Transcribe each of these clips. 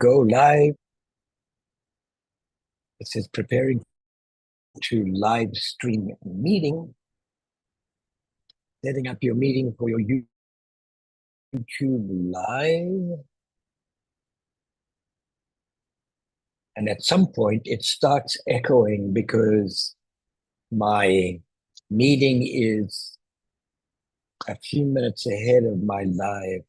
Go live. It says preparing to live stream meeting. Setting up your meeting for your YouTube live. And at some point it starts echoing because my meeting is a few minutes ahead of my live.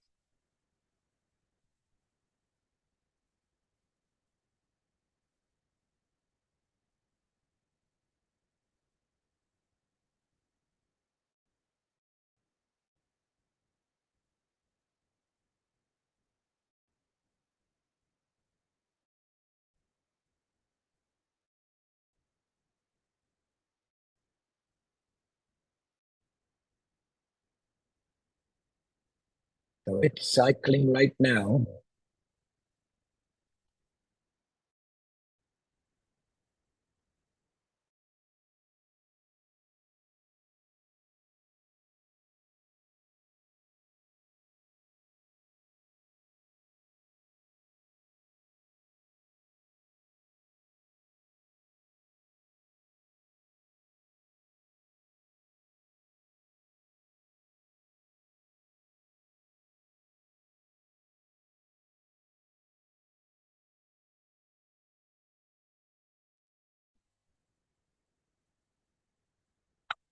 So it's cycling right now.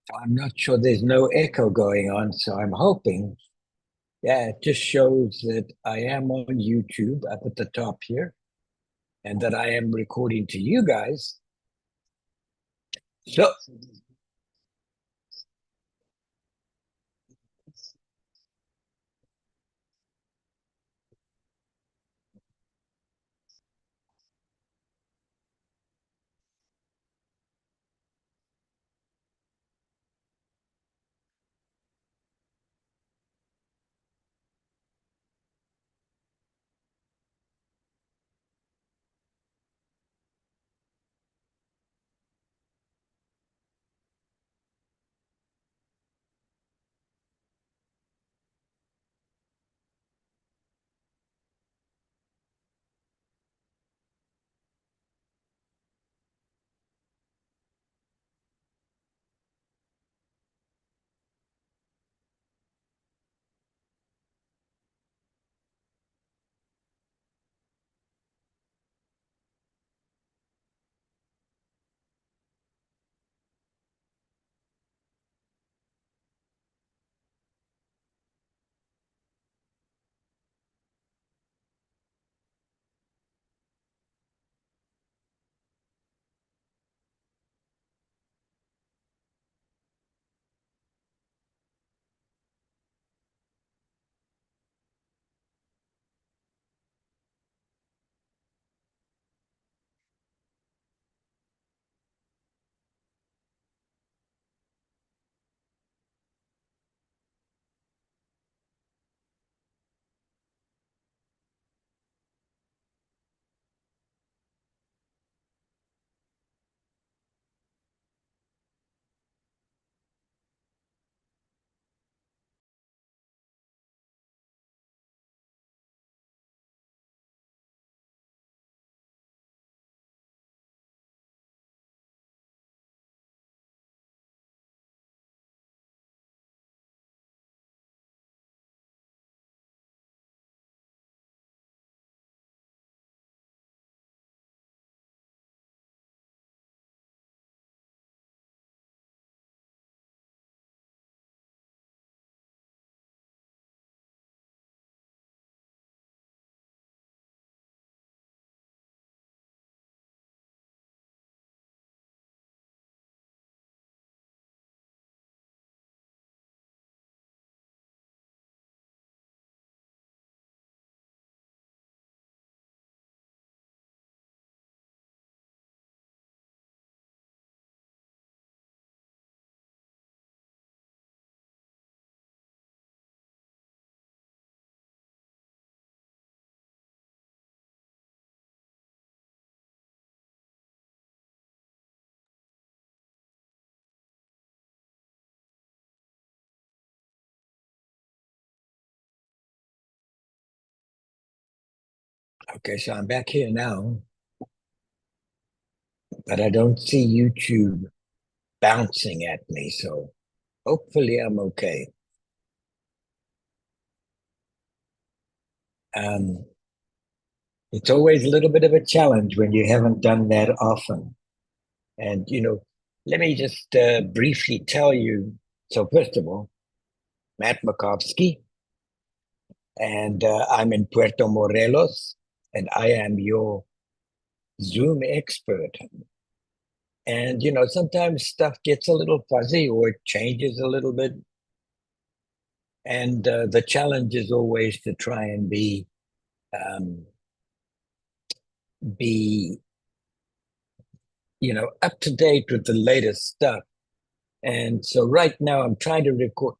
So I'm not sure there's no echo going on. So I'm hoping, yeah, it just shows that I am on YouTube up at the top here and that I am recording to you guys. So Okay, so I'm back here now, but I don't see YouTube bouncing at me, so hopefully I'm okay. Um, it's always a little bit of a challenge when you haven't done that often. And, let me just briefly tell you. So, first of all, Matt Makovsky, and I'm in Puerto Morelos, and I am your Zoom expert. And, sometimes stuff gets a little fuzzy or it changes a little bit. And the challenge is always to try and um, be, up to date with the latest stuff. And so right now I'm trying to record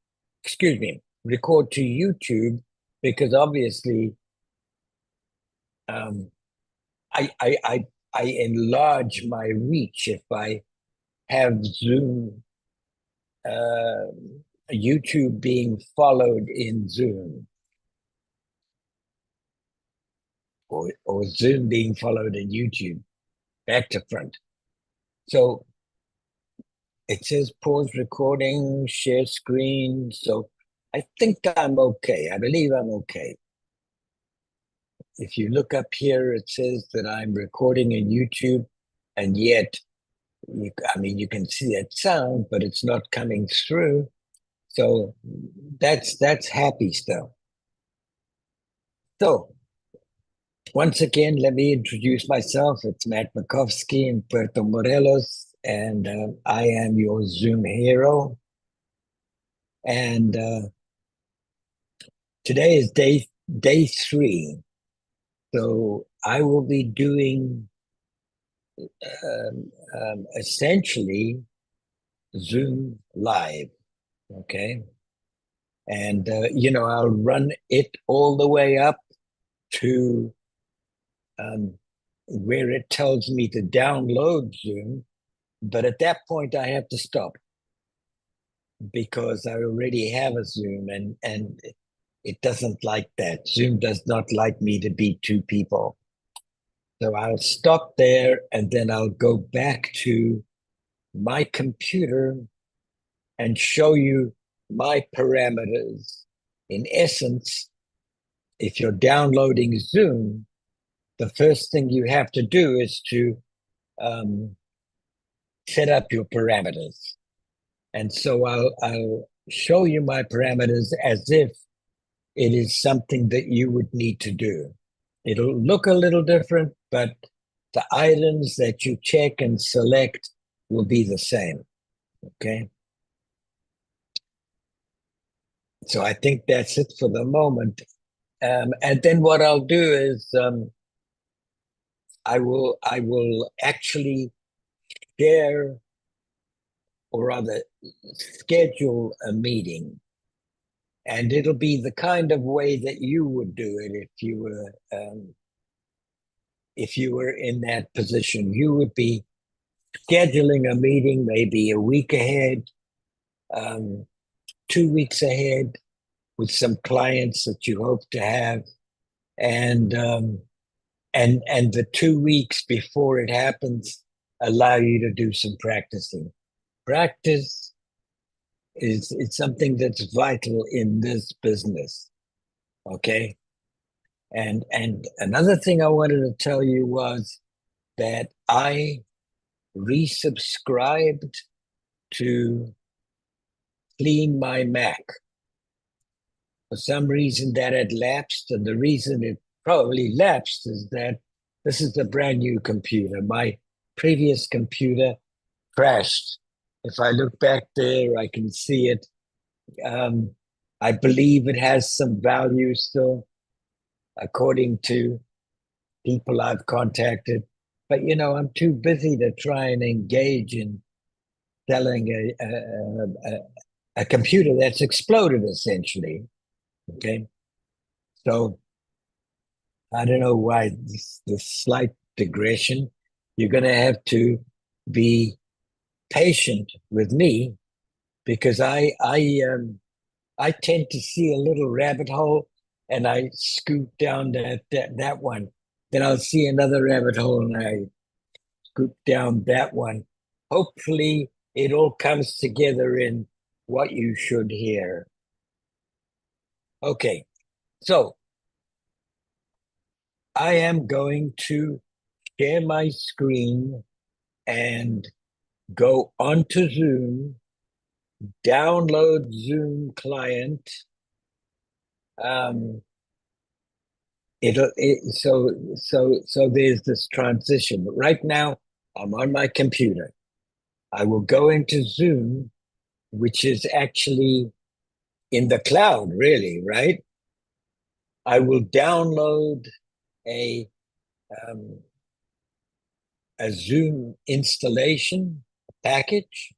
to YouTube because obviously um, I enlarge my reach if I have Zoom, uh, YouTube being followed in Zoom, or Zoom being followed in YouTube, back to front. So it says pause recording, share screen. So I think I'm okay. I believe I'm okay. If you look up here, it says that I'm recording in YouTube, and yet, you can see that sound, but it's not coming through. So that's happy stuff. So once again, let me introduce myself. It's Matt Makovsky in Puerto Morelos, and I am your Zoom hero. And today is day 3. So I will be doing essentially Zoom live. Okay. And, I'll run it all the way up to um, where it tells me to download Zoom. But at that point, I have to stop because I already have a Zoom, and it doesn't like that. Zoom does not like me to be 2 people. So I'll stop there and then I'll go back to my computer and show you my parameters. In essence, if you're downloading Zoom, the first thing you have to do is to um, set up your parameters. And so I'll show you my parameters as if it is something that you would need to do. It'll look a little different, but the items that you check and select will be the same. Okay. So I think that's it for the moment. And then what I'll do is I will actually share, or rather schedule a meeting, and it'll be the kind of way that you would do it if you were in that position. You would be scheduling a meeting maybe a week ahead, um, 2 weeks ahead, with some clients that you hope to have, and the 2 weeks before it happens allow you to do some practicing. Practice is it's something that's vital in this business. Okay. And another thing I wanted to tell you was that I resubscribed to Clean My Mac. For some reason that had lapsed, and the reason it probably lapsed is that this is a brand new computer. My previous computer crashed. If I look back there, I can see it. Um, I believe it has some value still, according to people I've contacted. But I'm too busy to try and engage in selling a computer that's exploded, essentially. Okay, so I don't know why this slight digression. You're going to have to be patient with me because I tend to see a little rabbit hole and I scoop down that one. then I'll see another rabbit hole and I scoop down that one. Hopefully, it all comes together in what you should hear. Okay, so I am going to share my screen and go onto Zoom, download Zoom client. Um, so there's this transition. But right now, I'm on my computer. I will go into Zoom, which is actually in the cloud, really, right? I will download a um, a Zoom installation package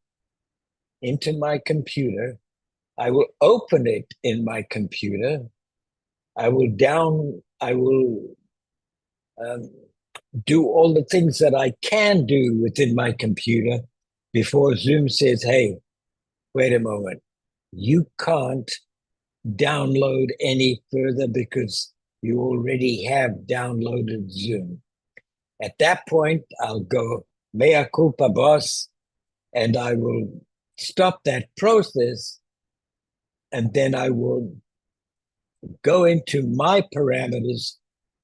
into my computer. I will open it in my computer. I will um, do all the things that I can do within my computer before Zoom says, hey, wait a moment, you can't download any further because you already have downloaded Zoom. At that point, I'll go, mea culpa, boss, and I will stop that process. And then I will go into my parameters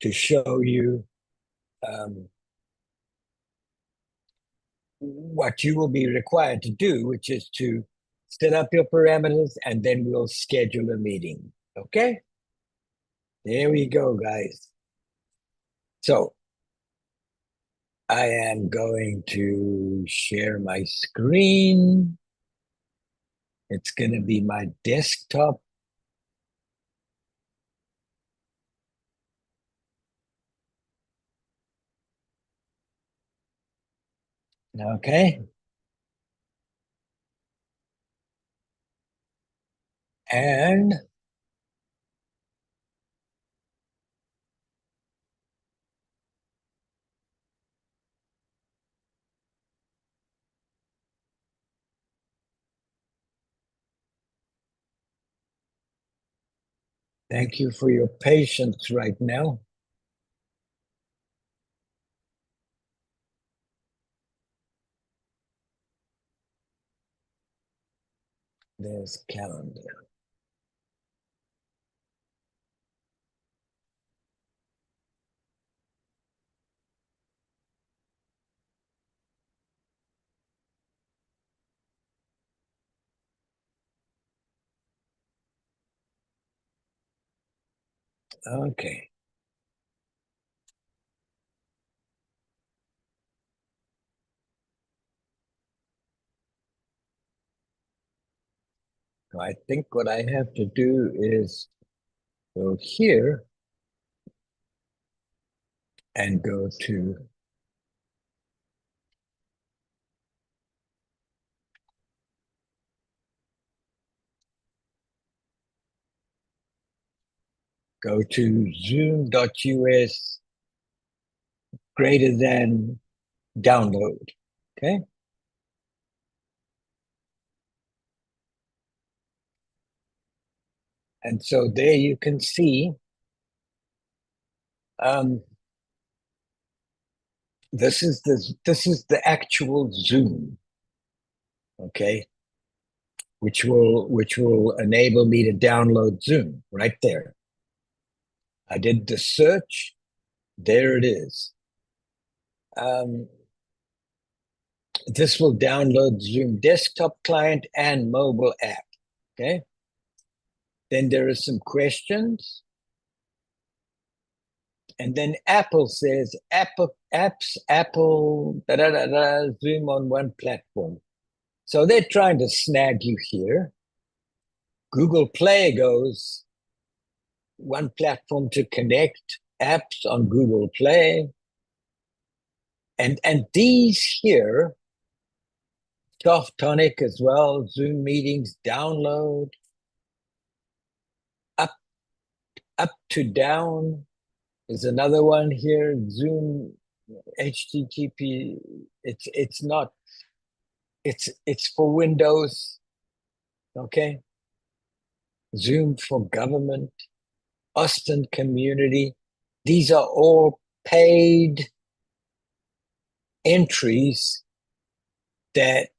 to show you what you will be required to do, which is to set up your parameters and then we'll schedule a meeting. Okay? There we go, guys. So I am going to share my screen. It's going to be my desktop. Okay. And thank you for your patience right now. There's calendar. Okay. So I think what I have to do is go here and go to zoom.us greater than download. Okay. And so there you can see um, this is the actual Zoom, okay, which will enable me to download Zoom right there. I did the search, there it is. This will download Zoom desktop client and mobile app. Okay. Then there are some questions. And then Apple says Apple apps, Apple Zoom on one platform. So they're trying to snag you here. Google Play goes one platform to connect apps on Google Play. And these here, Softonic as well, Zoom meetings, download, up to down. There's another one here, Zoom HTTP. It's not, it's for Windows, okay? Zoom for government, Austin community. These are all paid entries that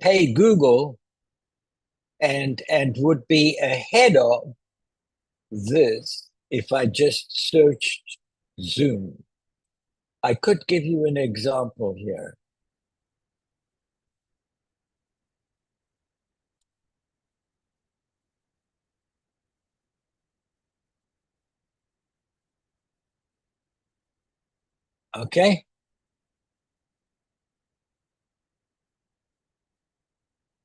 pay Google and would be ahead of this if I just searched Zoom. I could give you an example here. Okay.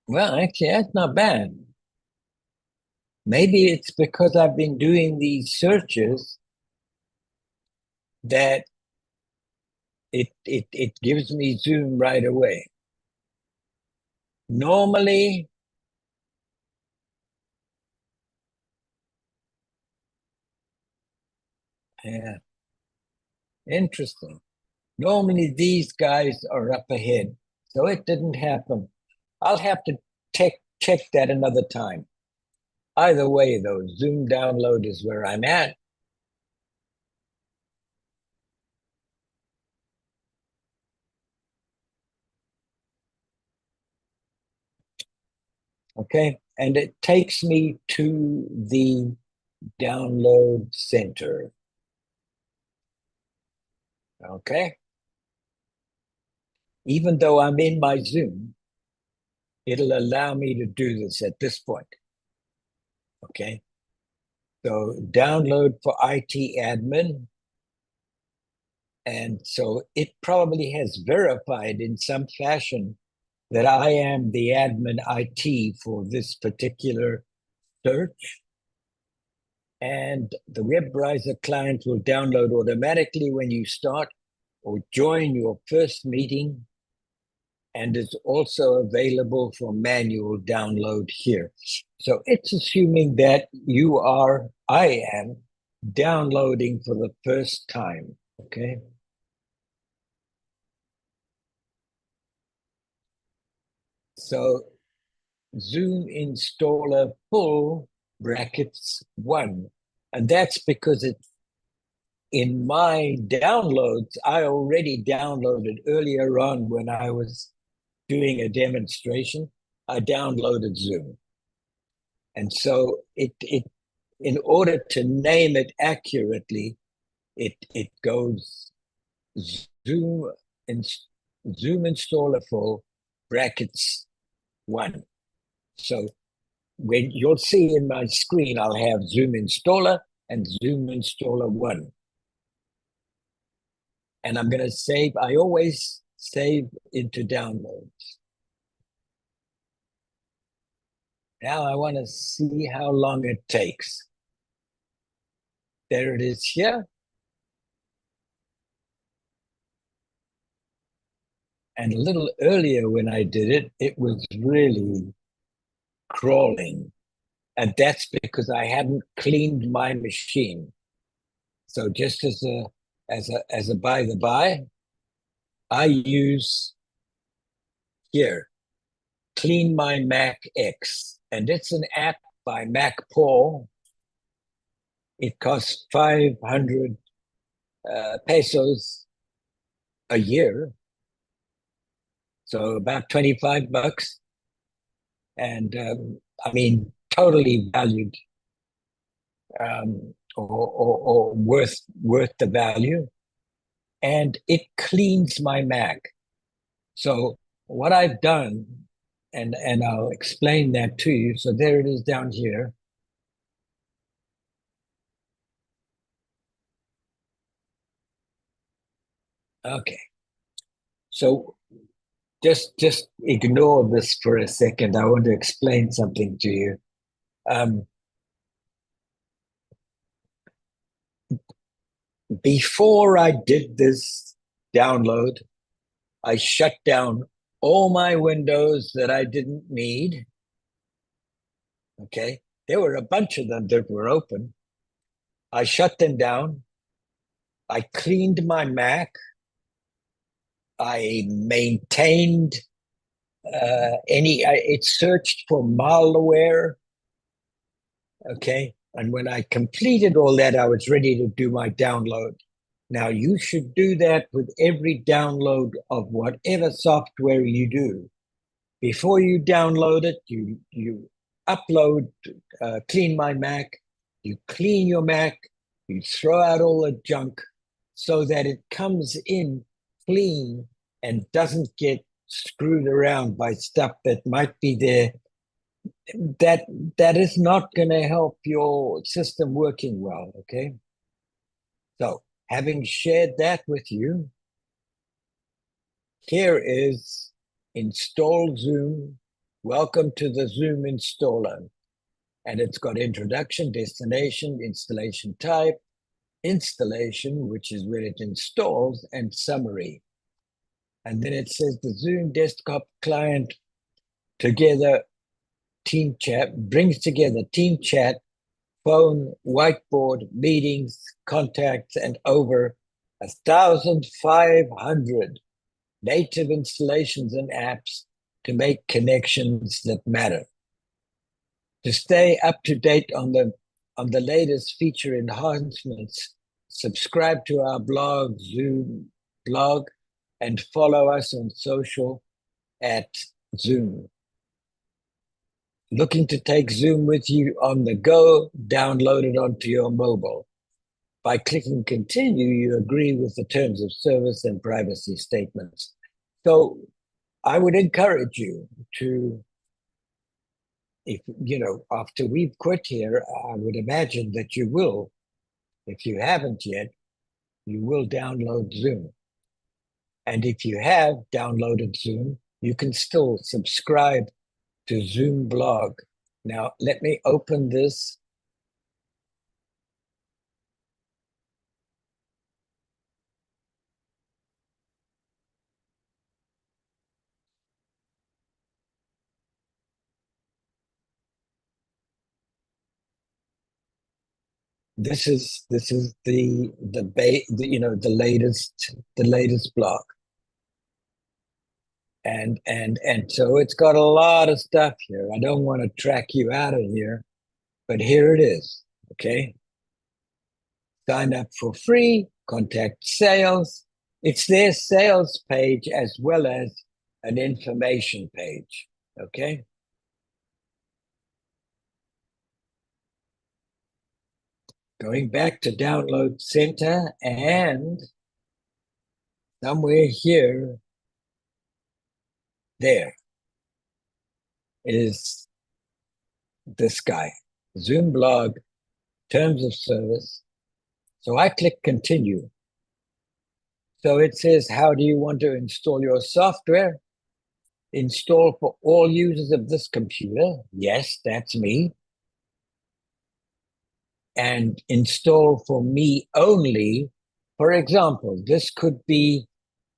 Well, actually, that's not bad. Maybe it's because I've been doing these searches that it gives me Zoom right away. Normally, yeah, interesting. Normally, these guys are up ahead, so it didn't happen. I'll have to check that another time. Either way, though, Zoom download is where I'm at. Okay, and it takes me to the download center. Okay, even though I'm in my Zoom, it'll allow me to do this at this point. Okay, so download for IT admin. And so it probably has verified in some fashion that I am the admin IT for this particular search. And the web browser client will download automatically when you start or join your first meeting, and is also available for manual download here. So it's assuming that I am downloading for the first time. Okay. So Zoom installer full brackets 1. And that's because it's in my downloads. I already downloaded earlier on when I was doing a demonstration. I downloaded Zoom. And so it in order to name it accurately, it goes Zoom in, Zoom installer full brackets 1. So when you'll see in my screen, I'll have Zoom installer and Zoom installer 1. And I'm going to save. I always save into downloads. Now I want to see how long it takes. There it is here. And a little earlier when I did it, it was really crawling. And that's because I hadn't cleaned my machine. So just as a by the by, I use here Clean My Mac X, and it's an app by MacPaul. It costs 500 pesos a year, so about 25 bucks. And I mean, totally valued or worth the value. And it cleans my Mac. So what I've done, and I'll explain that to you. So there it is down here. Okay. So just ignore this for a second. I want to explain something to you. Um, before I did this download, I shut down all my windows that I didn't need. Okay. There were a bunch of them that were open. I shut them down. I cleaned my Mac. I maintained it searched for malware. Okay. And when I completed all that, I was ready to do my download. Now, you should do that with every download of whatever software you do. Before you download it, you upload, clean my Mac, you clean your Mac, you throw out all the junk so that it comes in clean and doesn't get screwed around by stuff that might be there that that is not going to help your system working well. Okay, so having shared that with you, here is install Zoom. Welcome to the Zoom installer. And it's got introduction, destination, installation type, installation, which is where it installs, and summary. And then it says the Zoom desktop client together team chat brings together team chat, phone, whiteboard, meetings, contacts, and over 1,500 native installations and apps to make connections that matter. To stay up to date on the latest feature enhancements, subscribe to our blog, Zoom blog, and follow us on social at Zoom. Looking to take Zoom with you on the go, download it onto your mobile. By clicking continue, you agree with the terms of service and privacy statements. So I would encourage you to, if you know, after we've quit here, I would imagine that you will, if you haven't yet, you will download Zoom. And if you have downloaded Zoom, you can still subscribe to Zoom blog. Now, let me open this. This is the latest blog. And so it's got a lot of stuff here. I don't want to track you out of here, but here it is. Okay. Sign up for free, contact sales. It's their sales page as well as an information page. Okay. Going back to Download Center, and somewhere here, there is this guy, Zoom blog, terms of service. So I click continue. So it says, how do you want to install your software? Install for all users of this computer. Yes, that's me. And install for me only. For example, this could be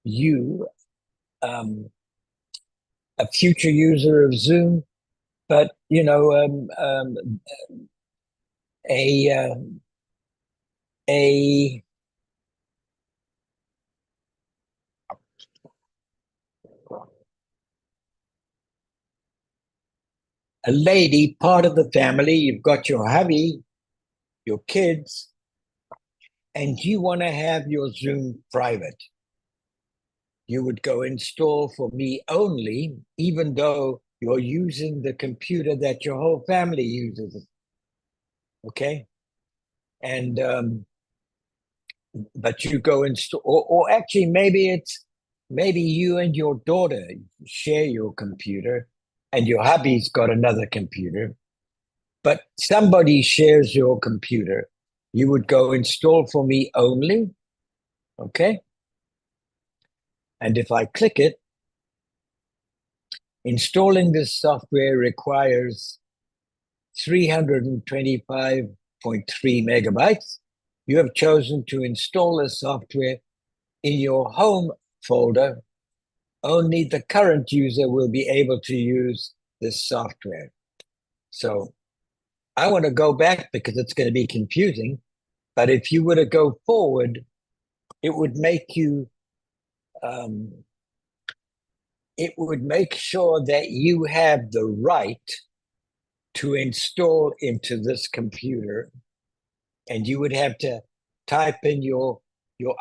you, a future user of Zoom, but a a a lady, part of the family. You've got your hubby, your kids, and you want to have your Zoom private. You would go install for me only, even though you're using the computer that your whole family uses. Okay. And but you go install, or actually maybe you and your daughter share your computer and your hubby's got another computer, but somebody shares your computer. You would go install for me only. Okay. And if I click it, installing this software requires 325.3 megabytes. You have chosen to install the software in your home folder. Only the current user will be able to use this software. So I want to go back because it's going to be confusing. But if you were to go forward, it would make you, it would make sure that you have the right to install into this computer, and you would have to type in your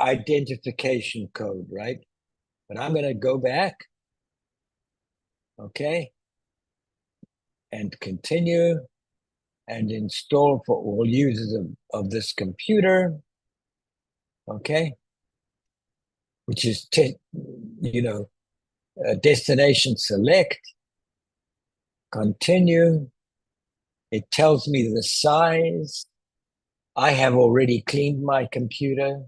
identification code, right? But I'm going to go back, okay, and continue and install for all users of this computer, okay, which is, destination select, continue. It tells me the size. I have already cleaned my computer.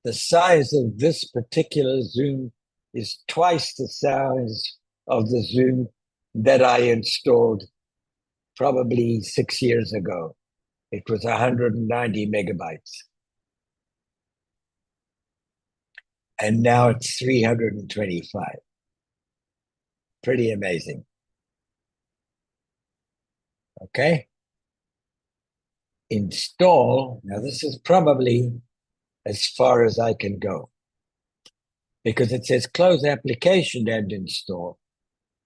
The size of this particular Zoom is twice the size of the Zoom that I installed probably 6 years ago. It was 190 megabytes. And now it's 325. Pretty amazing. Okay. Install. Now, this is probably as far as I can go because it says close application and install.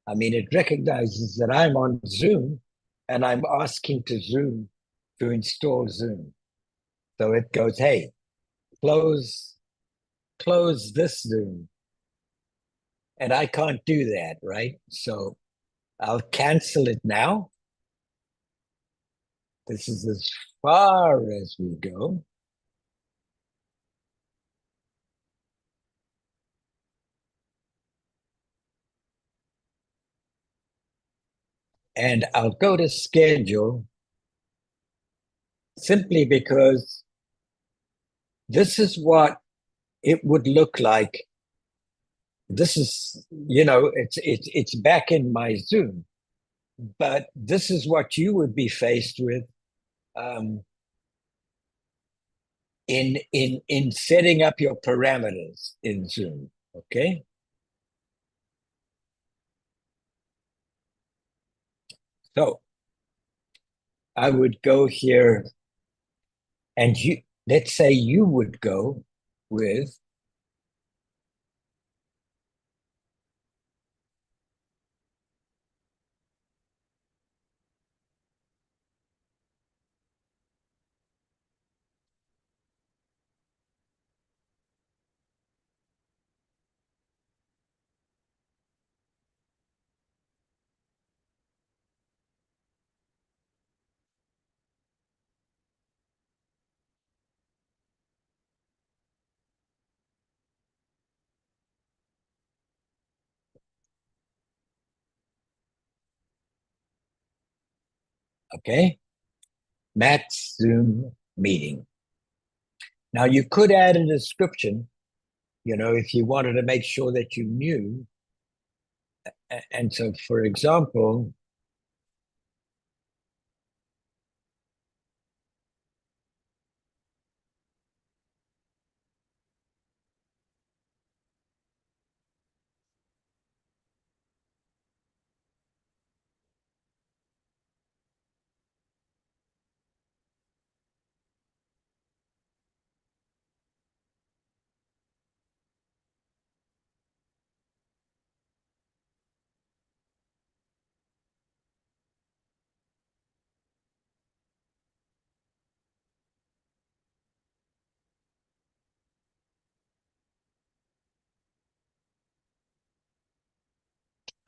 I mean, it recognizes that I'm on Zoom and I'm asking to Zoom to install Zoom. So it goes, hey, close this Zoom. And I can't do that, right? So I'll cancel it now. This is as far as we go. And I'll go to schedule simply because this is what it would look like. This is, it's back in my Zoom, but this is what you would be faced with in setting up your parameters in Zoom. Okay. So I would go here, and let's say you would go with okay, Matt's Zoom meeting. Now you could add a description, if you wanted to make sure that you knew. And so, for example,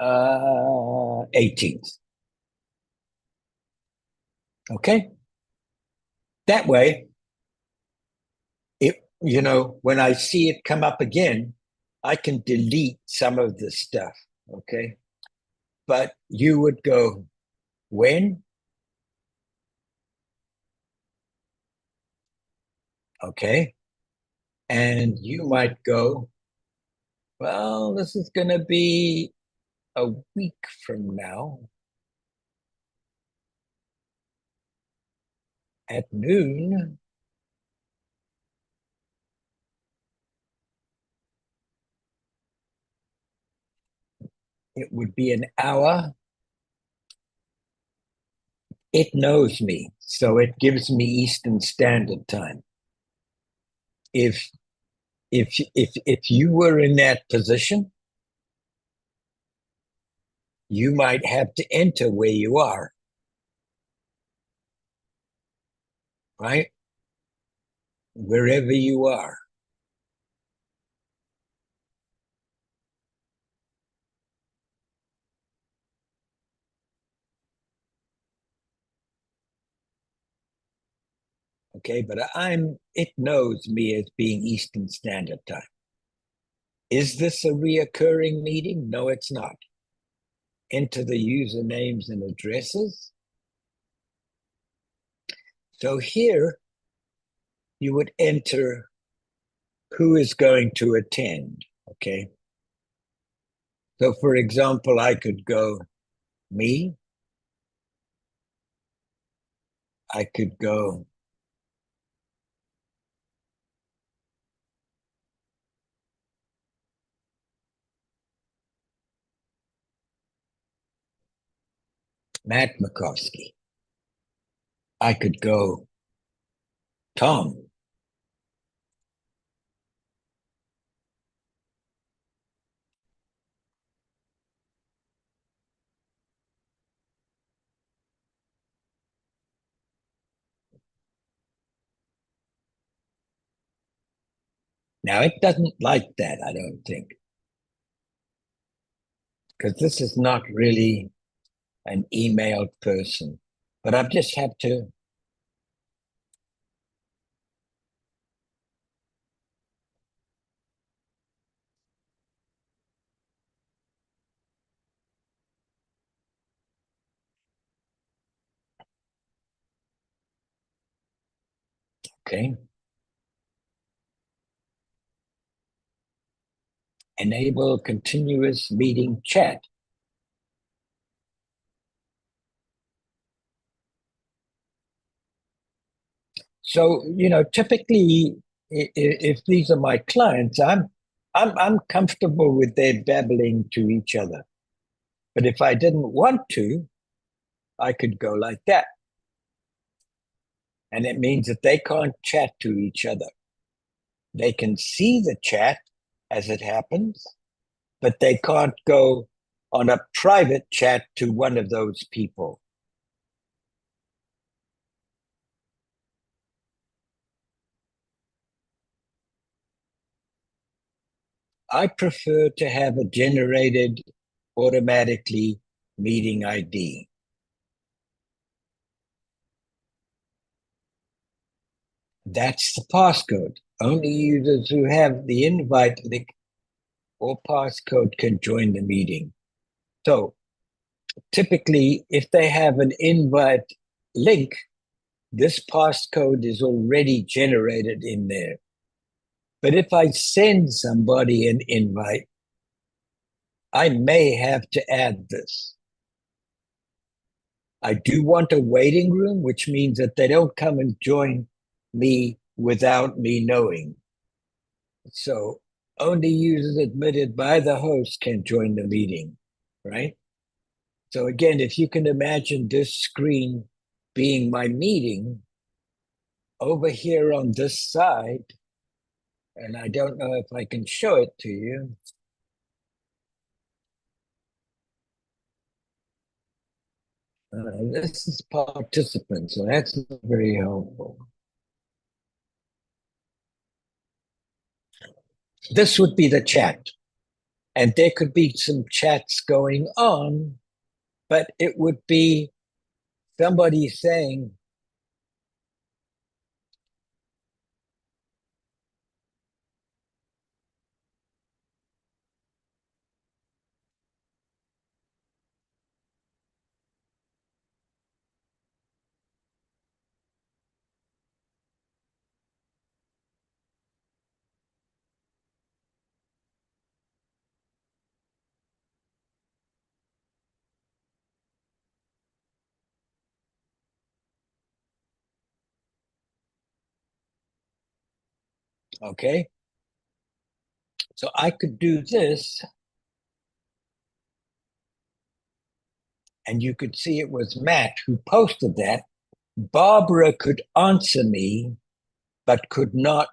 uh 18th. Okay. That way, when I see it come up again, I can delete some of the stuff. Okay. But you would go, when? Okay. And you might go, well, this is going to be a week from now at noon. It would be an hour. It knows me, so it gives me Eastern Standard Time. If you were in that position, you might have to enter where you are. right? Wherever you are. Okay, but it knows me as being Eastern Standard Time. Is this a reoccurring meeting? No, it's not. Enter the usernames and addresses. So here you would enter who is going to attend, okay? So for example, I could go me, I could go Matt Makovsky, I could go Tom. Now it doesn't like that, I don't think, because this is not really an emailed person. But I just have to, okay, enable continuous meeting chat. So, typically, if these are my clients, I'm comfortable with their babbling to each other. But if I didn't want to, I could go like that. And it means that they can't chat to each other. They can see the chat as it happens, but they can't go on a private chat to one of those people. I prefer to have a generated automatically meeting ID. That's the passcode. Only users who have the invite link or passcode can join the meeting. So typically, if they have an invite link, this passcode is already generated in there. But if I send somebody an invite, I may have to add this. I do want a waiting room, which means that they don't come and join me without me knowing. So only users admitted by the host can join the meeting, right? So again, if you can imagine this screen being my meeting over here on this side, and I don't know if I can show it to you. This is participants, so that's very helpful. This would be the chat. And there could be some chats going on, but it would be somebody saying, okay, so I could do this, and you could see it was Matt who posted that. Barbara could answer me, but could not.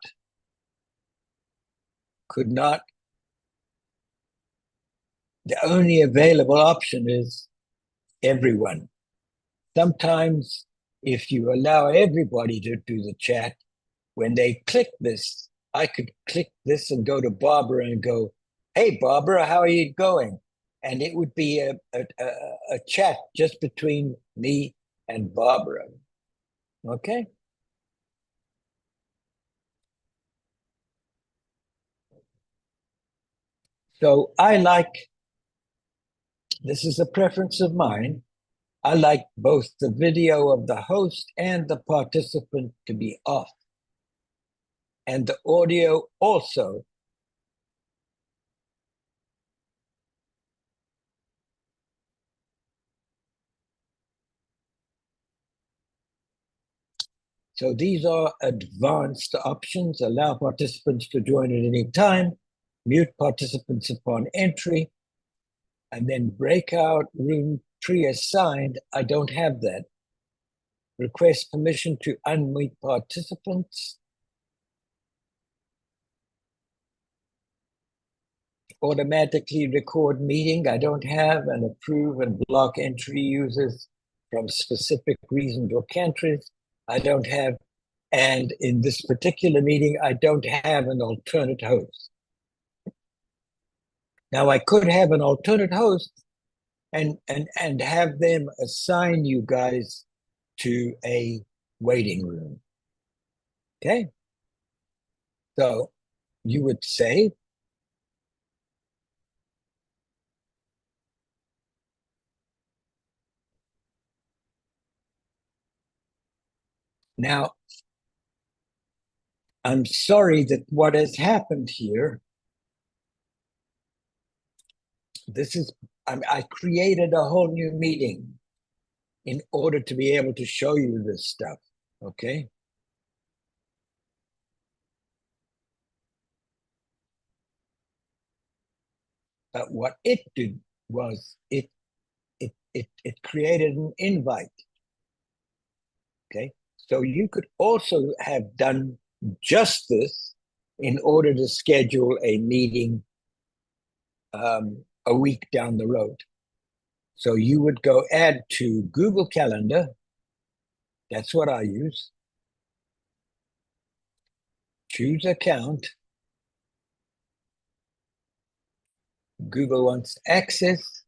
The only available option is everyone. Sometimes if you allow everybody to do the chat, when they click this, I could click this and go to Barbara and go, "Hey, Barbara, how are you going?" And it would be a chat just between me and Barbara. Okay. So this is a preference of mine. I like both the video of the host and the participant to be off, and the audio also. So these are advanced options. Allow participants to join at any time, mute participants upon entry, and then breakout room pre-assigned. I don't have that. Request permission to unmute participants. Automatically record meeting. I don't have. And approve and block entry users from specific reasons or countries. I don't have. And in this particular meeting, I don't have an alternate host. Now I could have an alternate host and have them assign you guys to a waiting room. Okay. So you would say, now, I'm sorry that what has happened here, I created a whole new meeting in order to be able to show you this stuff, okay? But what it did was it created an invite, okay? So you could also have done just this in order to schedule a meeting a week down the road. So you would go add to Google Calendar. That's what I use. Choose account. Google wants access.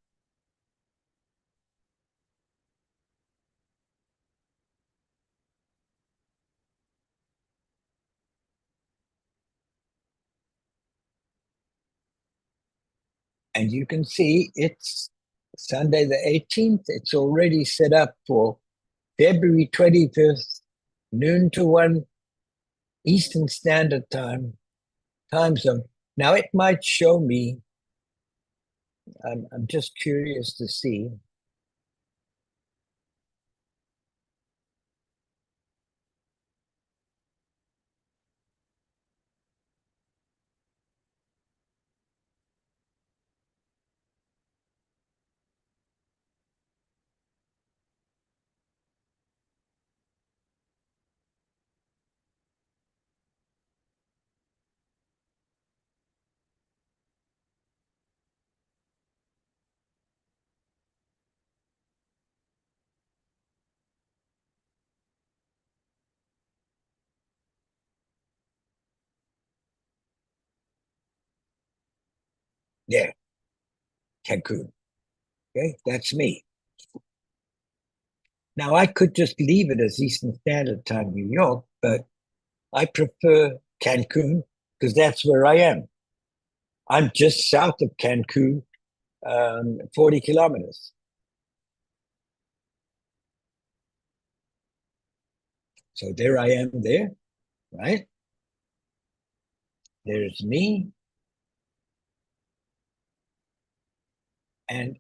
And you can see it's Sunday the 18th. It's already set up for February 25th, noon to 1 Eastern Standard Time zone. Now it might show me, I'm just curious to see. Yeah, Cancun. Okay, that's me. Now I could just leave it as Eastern Standard Time, New York, but I prefer Cancun because that's where I am. I'm just south of Cancun, 40 kilometers. So there I am there, right? There's me. And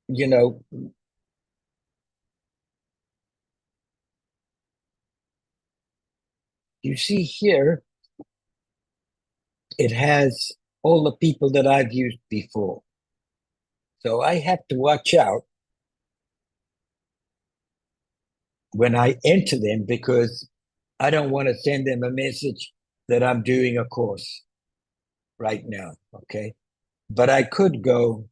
you know, you see here, it has all the people that I've used before. So I have to watch out when I enter them because I don't want to send them a message that I'm doing a course right now. Okay. But I could go,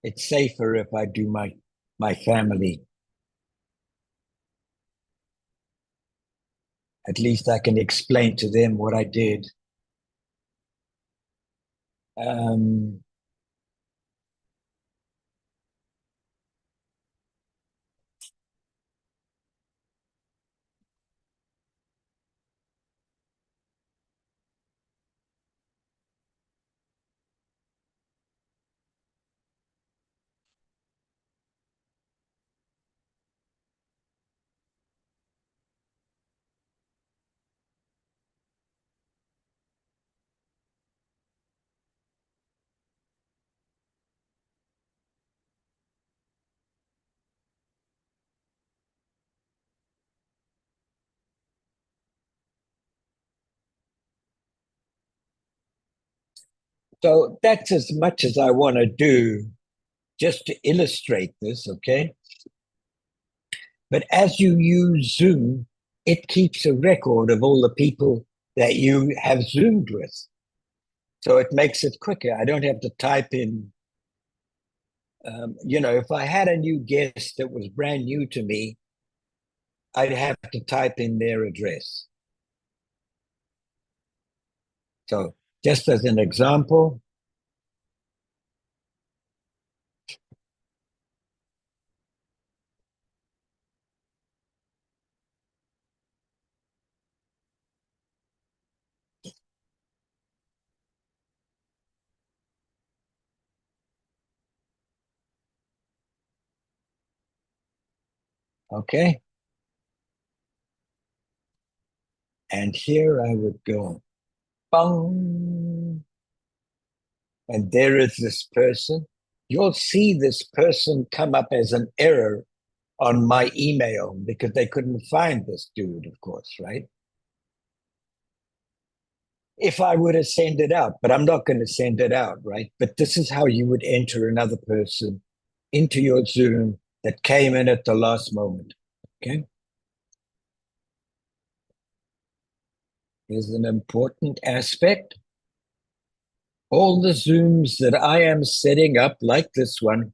it's safer if I do my my family. At least I can explain to them what I did. Um, so that's as much as I want to do just to illustrate this, okay? But as you use Zoom, it keeps a record of all the people that you have Zoomed with. So it makes it quicker. I don't have to type in, if I had a new guest that was brand new to me, I'd have to type in their address. So just as an example, okay? And here I would go, bong, and there is this person. You'll see this person come up as an error on my email because they couldn't find this dude, of course, right? If I would have sent it out, but I'm not going to send it out, right? But this is how you would enter another person into your Zoom that came in at the last moment. Okay. Here's an important aspect. All the Zooms that I am setting up, like this one,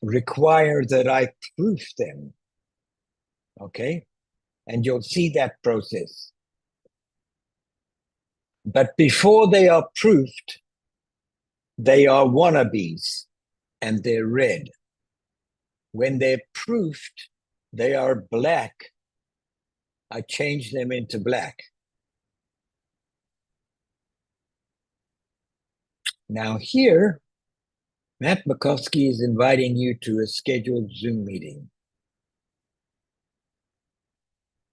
require that I proof them. Okay. And you'll see that process. But before they are proofed, they are wannabes and they're red. When they're proofed, they are black. I change them into black. Now here, Matt Makowski is inviting you to a scheduled Zoom meeting.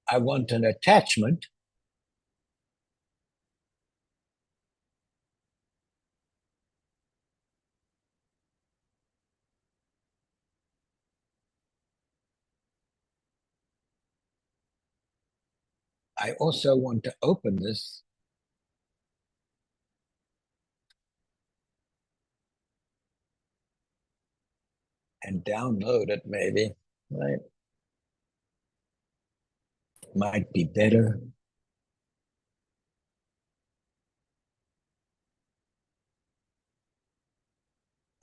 I want an attachment. I also want to open this and download it, maybe, right? Might be better.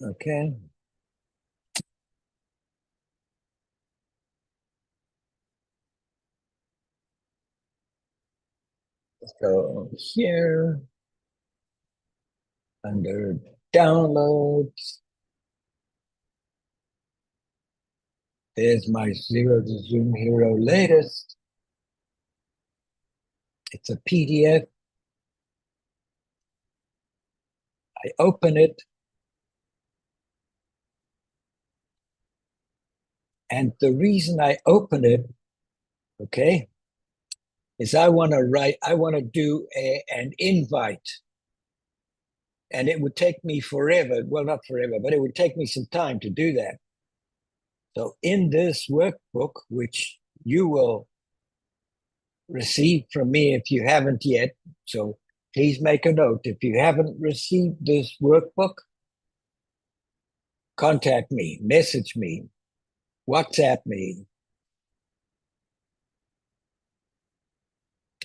Okay. So here, under downloads, there's my Zero to Zoom Hero latest. It's a PDF. I open it. And the reason I open it, okay, is I want to do an invite. And it would take me forever. Well, not forever, but it would take me some time to do that. So in this workbook, which you will receive from me if you haven't yet, so please make a note. If you haven't received this workbook, contact me, message me, WhatsApp me.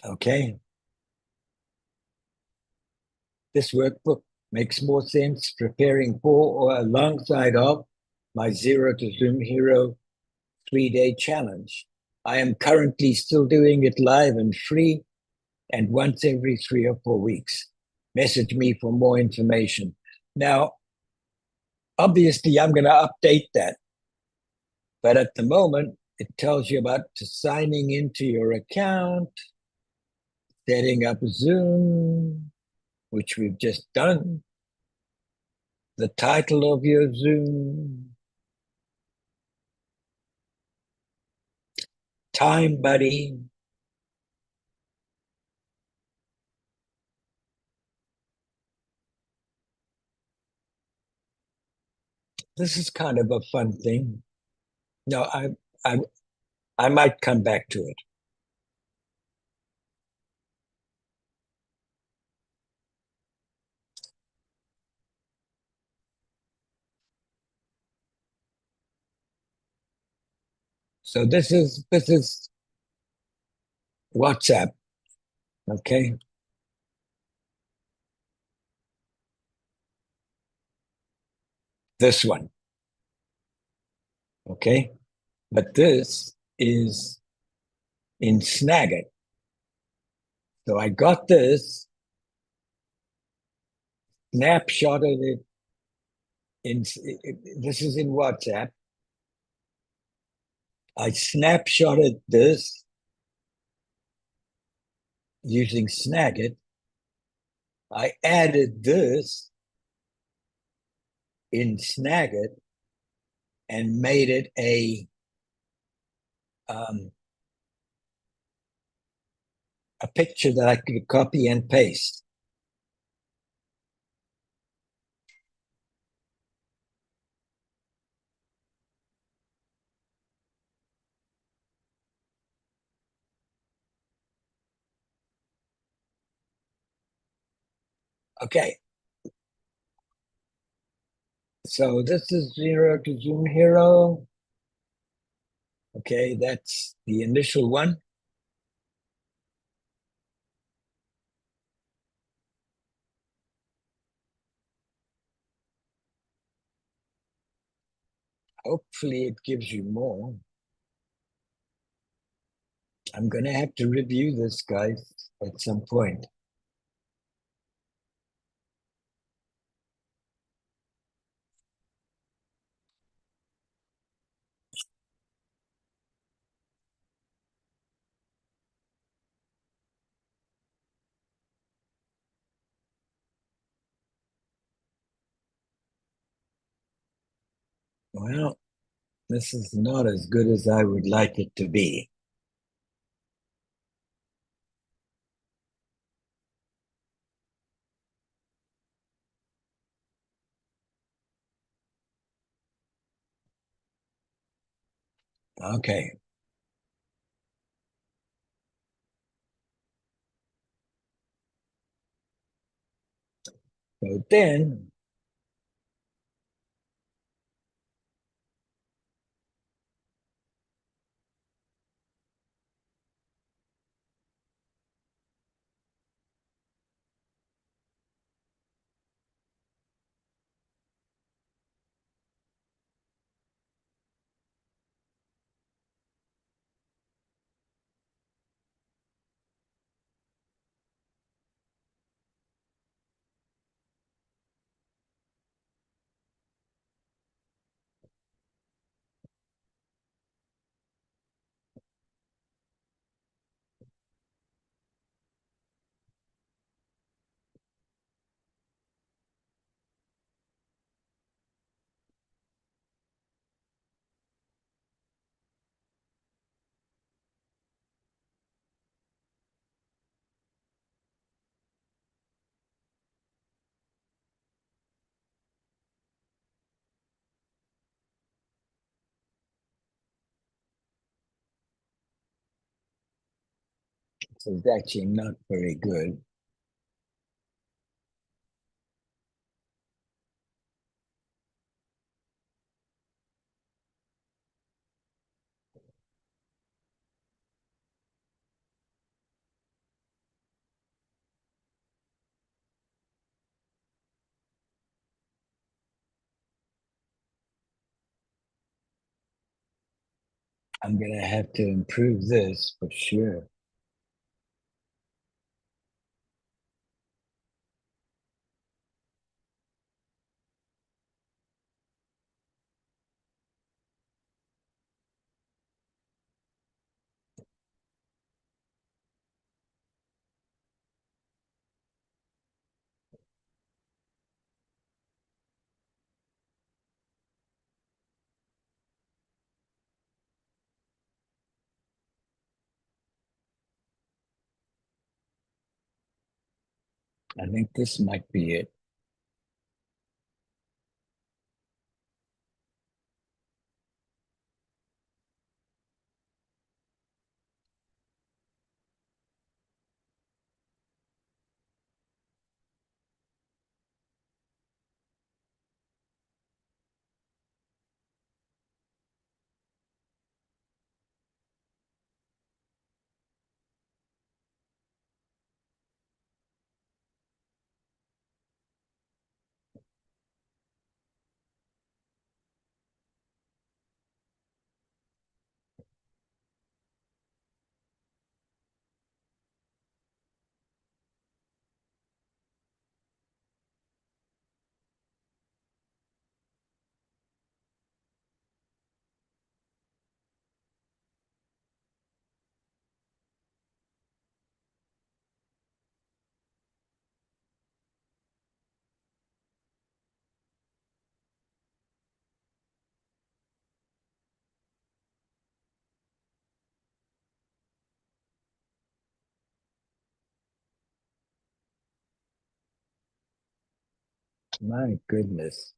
Okay. This workbook makes more sense preparing for or alongside of my Zero to Zoom Hero 3-day challenge. I am currently still doing it live and free and once every 3 or 4 weeks. Message me for more information. Now, obviously, I'm going to update that. But at the moment, it tells you about signing into your account, setting up Zoom, which we've just done, the title of your Zoom, Time Buddy. This is kind of a fun thing. No, I, I might come back to it. So this is WhatsApp, okay? This one, okay? But this is in Snagit. So I got this, snapshotted it in. This is in WhatsApp. I snapshotted this using Snagit. I added this in Snagit and made it um, a picture that I could copy and paste. Okay, so this is Zero to Zoom Hero. Okay, that's the initial one. Hopefully it gives you more. I'm going to have to review this, guys, at some point. Well, this is not as good as I would like it to be. Okay. So then this is actually not very good. I'm gonna have to improve this for sure. I think this might be it. My goodness.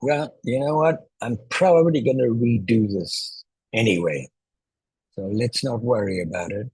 Well, you know what? I'm probably gonna redo this anyway. So let's not worry about it.